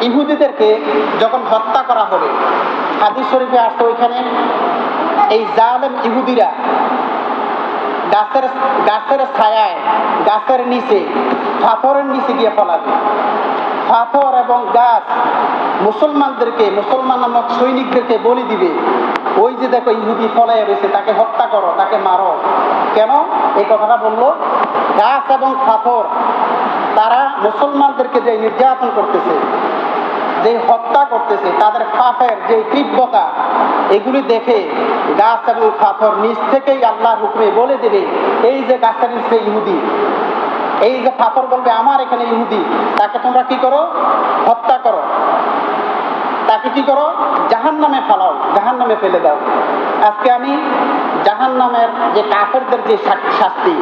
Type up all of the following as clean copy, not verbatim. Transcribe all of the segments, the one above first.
ইহুদিদেরকে যখন হত্যা করা হবে, হাদিস শরীফে আসছে ওইখানে এই জালেম ইহুদিরা গাছের ছায়ায়, গাছের নিচে, পাথরের নিচে গিয়ে ফলাবে। পাথর এবং গাছ মুসলমান নামক সৈনিকদেরকে বলি দিবে, ওই যে দেখো ইহুদি ফলাইয়া রয়েছে, তাকে হত্যা করো, তাকে মারো। কেন এই কথাটা বললো? গাছ এবং পাথর তারা মুসলমানদেরকে যে নির্যাতন করতেছে, যে হত্যা করতেছে, তাদের পাপের যে তীব্রতা, এগুলি দেখে গাছ এবং পাথর নিচ থেকেই আল্লাহর হুকুমে বলে দেবে, এই যে গাছের নিচে ইহুদি, এই যে পাথর বলবে আমার এখানে ইহুদি, তাকে তোমরা কি করো? হত্যা করো, তাকে কি করো? জাহান্নামে ফেলাও, জাহান্নামে ফেলে দাও। আজকে আমি জাহান্নামের যে কাফেরদের যে শাস্তি,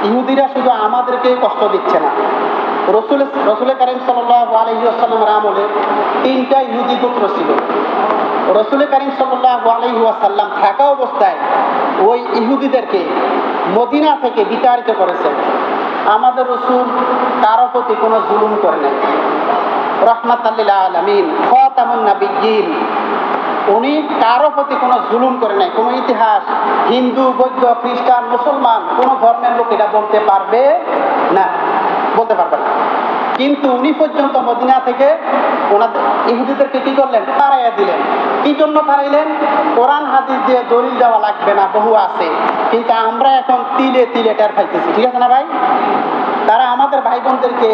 ইহুদিরা শুধু আমাদেরকে কষ্ট দিচ্ছে না, রসুল কারীম সাল্লাল্লাহু আলাইহি ওয়াসাল্লামের আমলে 3টা ইহুদি গোত্র ছিল। রসুল কারীম সাল্লাল্লাহু আলাইহি ওয়াসাল্লাম থাকা অবস্থায় ওই ইহুদিদেরকে মদিনা থেকে বিতাড়িত করেছেন। আমাদের রসুল কারো প্রতি কোনো জুলুম করে নাই, রাহমাতাল লিল আলামিন, খাতামুন নাবিয়্যিন, উনি কারো প্রতি কোনো জুলুম করে নাই। কোনো ইতিহাস হিন্দু, বৌদ্ধ, খ্রিস্টান, মুসলমান কোনো ধর্মের লোক এটা বলতে পারবে না, বলতে পারবে না। কিন্তু উনি পর্যন্ত মদিনা থেকে ওনাদের ইহুদিদেরকে কি করলেন? তাড়াইয়া দিলেন। কি জন্য তাড়াইলেন? কোরআন হাদিস দিয়ে দলিল দেওয়া লাগবে না, বহু আছে। কিন্তু আমরা এখন তিলে তিলে টের পাইতেছি, ঠিক আছে না ভাই? তারা আমাদের ভাই বোনদেরকে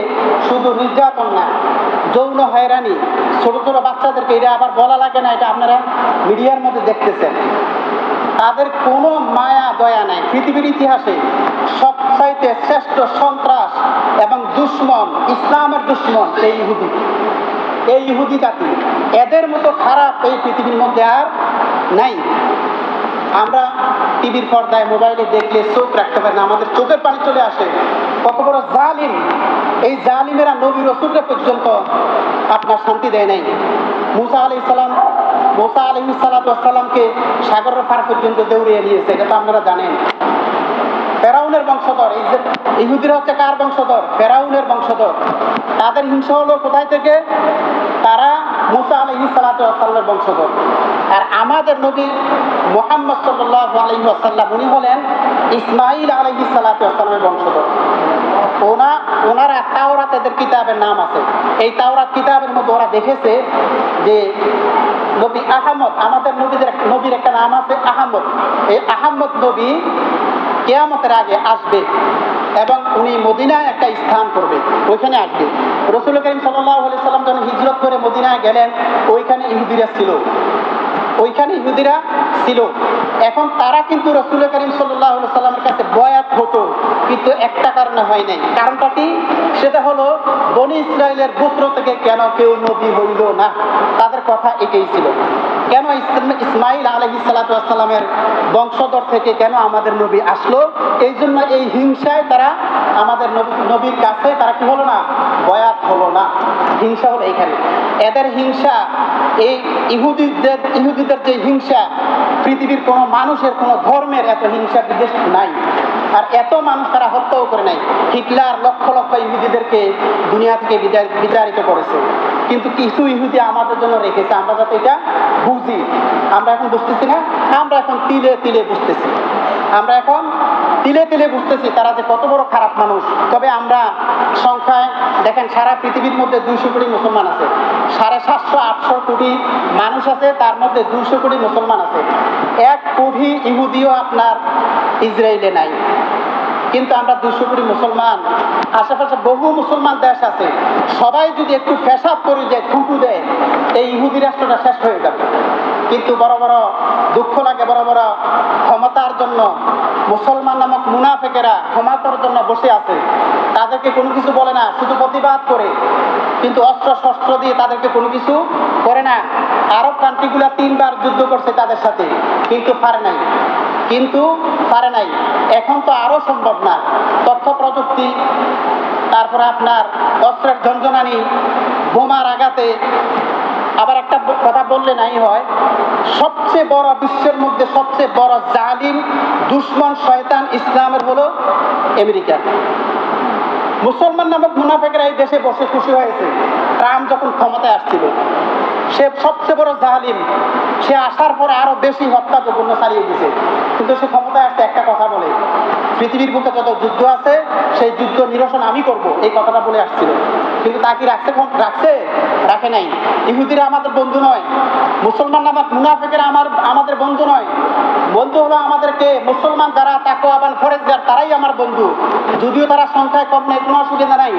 শুধু নির্যাতন না, যৌন হয়রানি, ছোট ছোট বাচ্চাদেরকে, এটা আবার বলা লাগে না, এটা আপনারা মিডিয়ার মধ্যে দেখতেছেন। তাদের কোনো মায়া দয়া নাই। পৃথিবীর ইতিহাসে সবচাইতে শ্রেষ্ঠ সন্ত্রাস এবং দুশ্মন, ইসলামের দুশ্মন এই ইহুদি, এই ইহুদি জাতি। এদের মতো খারাপ এই পৃথিবীর মধ্যে আর নাই। আমরা টিভির পর্দায়, মোবাইলে দেখলে চোখ রাখতে পারি না, আমাদের চোখের পানি চলে আসে। কত বড় জালিম! এই জালিমেরা নবী রাসূলকে পর্যন্ত আপনার শান্তি দেয় নাই। মুসা আলাইহিস সালামকে সাগরের পার পর্যন্ত দৌড়িয়ে নিয়েছে, এটা তো আপনারা জানেন। ফেরাউনের বংশধর, এই যে ইহুদিরা হচ্ছে কার বংশধর? ফেরাউনের বংশধর। তাদের হিংসা হলো কোথায় থেকে? তারা মুসা আলাইহিস সালামের বংশধর। আর আমাদের নবী মুহাম্মদ সাল্লাল্লাহু আলাইহি ওয়াসাল্লাম, উনি হলেন ইসমাঈল আলাইহিস সালামের বংশধর। ওনারা তাওরাত, এদের কিতাবের নাম আছে। এই তাওরাত কিতাবের মধ্যে ওরা দেখেছে যে নবী আহমদ, আমাদের নবীর একটা নাম আছে আহমদ। এই আহমদ নবী কিয়ামতের আগে আসবে এবং উনি মদিনায় একটা স্থান করবে, ওইখানে আসবে। রাসূল কারীম সাল্লাল্লাহু আলাইহি ওয়াসাল্লাম যখন হিজরত করে মদিনায় গেলেন, ওইখানে ইহুদিরা ছিল। এখন তারা কিন্তু রাসূল কারীম সাল্লাল্লাহু আলাইহি ওয়াসাল্লামের কাছে বয়াত হতো, কিন্তু একটা কারণে হয় নাই। কারণটা কি? সেটা হলো বনী ইসরাইলের গোত্র থেকে কেন কেউ নবী হইল না। তাদের কথা এটাই ছিল, কেন ইসমাঈল আলাইহিস সালামের বংশধর থেকে কেন আমাদের নবী আসলো? এই জন্য এই হিংসায় তারা আমাদের নবীর কাছে তারা কি হলো না? বয়াত হলো না। হিংসা হলো এইখানে। এদের হিংসা, এই ইহুদিদের যে হিংসা, পৃথিবীর কোনো মানুষের, কোনো ধর্মের এত হিংসা বিদ্বেষ নাই। আর এত মানুষ তারা হত্যাও করে নাই। হিটলার লক্ষ লক্ষ ইহুদিদেরকে দুনিয়া থেকে বিতাড়িত করেছে, কিন্তু কিছু ইহুদি আমাদের জন্য রেখেছে, আমরা যাতে এটা বুঝি। আমরা এখন বুঝতেছি না, আমরা এখন তিলে তিলে বুঝতেছি। তারা যে কত বড় খারাপ মানুষ। তবে আমরা সংখ্যায় দেখেন, সারা পৃথিবীর মধ্যে 200 কোটি মুসলমান আছে, 750-800 কোটি মানুষ আছে, তার মধ্যে 200 কোটি মুসলমান আছে। 1 কোটি ইহুদিও আপনার ইসরায়েলে নাই, কিন্তু আমরা 200 কোটি মুসলমান। আশেপাশে বহু মুসলমান দেশ আছে, সবাই যদি একটু পেশাব করে দেয়, থুতু দেয়, এই ইহুদি রাষ্ট্রটা শেষ হয়ে যাবে। কিন্তু বড় বড় দুঃখ লাগে, বড় বড় ক্ষমতার জন্য মুসলমান নামক মুনাফিকেরা ক্ষমতার জন্য বসে আছে, তাদেরকে কোনো কিছু বলে না, শুধু প্রতিবাদ করে, কিন্তু অস্ত্র শস্ত্র দিয়ে তাদেরকে কোনো কিছু করে না। আরব কান্ট্রিগুলো 3 বার যুদ্ধ করছে তাদের সাথে, কিন্তু পারে নাই। এখন তো আরো সম্ভব না। তথ্য প্রযুক্তি, তারপরে আপনার অস্ত্রের ঝনঝনানি, বোমার আঘাতে। আবার একটা কথা বললে নাই হয়, সবচেয়ে বড়, বিশ্বের মধ্যে সবচেয়ে বড় জালিম, দুশ্মন, শয়তান ইসলামের হলো আমেরিকা। মুসলমান নামক মুনাফিকরা এই দেশে বসে খুশি হয়েছে। ট্রাম্প যখন ক্ষমতায় আসছিল, সে সবচেয়ে বড় জালিম, সে আসার পরে আরো বেশি হত্যা জঘন্য চালিয়ে দিয়েছে। কিন্তু সে ক্ষমতায় আসছে একটা কথা বলে, পৃথিবীর বুকে যত যুদ্ধ আছে সেই যুদ্ধ নিরসন আমি করব, এই কথাটা বলে আসছিল। কিন্তু তা কি রাখছে? রাখে নাই। ইহুদিরা আমাদের বন্ধু নয়, মুসলমান মুনাফিকেরা আমাদের বন্ধু নয়। বন্ধু হলো আমাদেরকে মুসলমান যারা তাকওয়াবান ফরেজগার, তারাই আমার বন্ধু। যদিও তারা সংখ্যায় কম নেই, কোনো অসুবিধা নাই।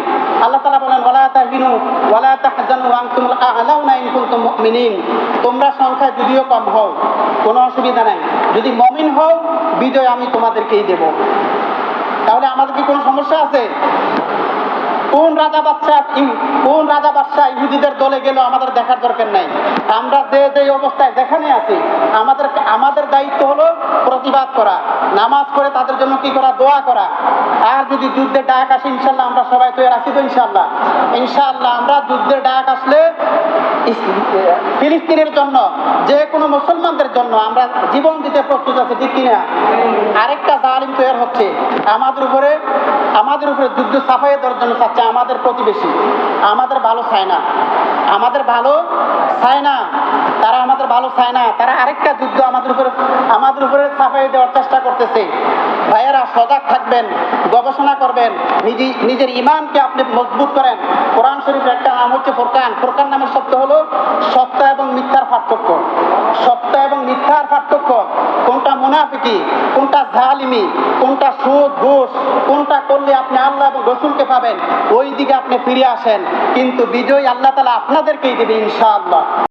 আল্লাহ তাআলা বলেন ওয়ালা তাহিনু ওয়ালা তাহজানু ওয়া আনতুমুল আ'লাউনা ইন কুনতুম মুমিনিন। তোমরা সংখ্যায় যদিও কম হও, কোনো অসুবিধা নাই, যদি মুমিন হও বিজয় আমি তোমাদেরকেই দেব। তাহলে আমাদের কি কোনো সমস্যা আছে? কোন রাজা বাদশাহ ইহুদিদের দলে গেল আমাদের দেখার দরকার নাই। আমরা যে অবস্থায় যেখানে আছি, আমাদের দায়িত্ব হলো প্রতিবাদ করা, নামাজ পড়ে তাদের জন্য কি করা? দোয়া করা। আর যদি যুদ্ধের ডাক আসে, ইনশাল্লাহ আমরা সবাই তৈরি আছি তো। ইনশাল্লাহ আমরা যুদ্ধের ডাক আসলে ফিলিস্তিনের জন্য, যে কোনো মুসলমানদের জন্য আমরা জীবন দিতে প্রস্তুত আছি, ঠিক কিনা? আরেকটা জালিম তৈরি হচ্ছে আমাদের উপরে যুদ্ধ সাফাইয়ে দেওয়ার জন্য চাচ্ছে আমাদের প্রতিবেশী। আমাদের ভালো চায় না, তারা আমাদের ভালো চায় না। তারা আরেকটা যুদ্ধ আমাদের উপরে সাফাইয়ে দেওয়ার চেষ্টা করতেছে। ভাইয়েরা, সজাগ থাকবেন, গবেষণা করবেন, নিজের ইমানকে আপনি মজবুত করেন। কোরআন শরীফের একটা নাম হচ্ছে ফুরকান। ফুরকান নামের শব্দ হলো সত্য এবং মিথ্যার পার্থক্য। সত্য এবং মিথ্যার পার্থক্য, কোনটা মুনাফিকি, কোনটা জালিমি, কোনটা সুদ ঘুষ, কোনটা করলে আপনি আল্লাহ এবং রসুলকে পাবেন, ওই দিকে আপনি ফিরে আসেন। কিন্তু বিজয় আল্লাহ তাআলা আপনাদেরকেই দেবে ইনশাআল্লাহ।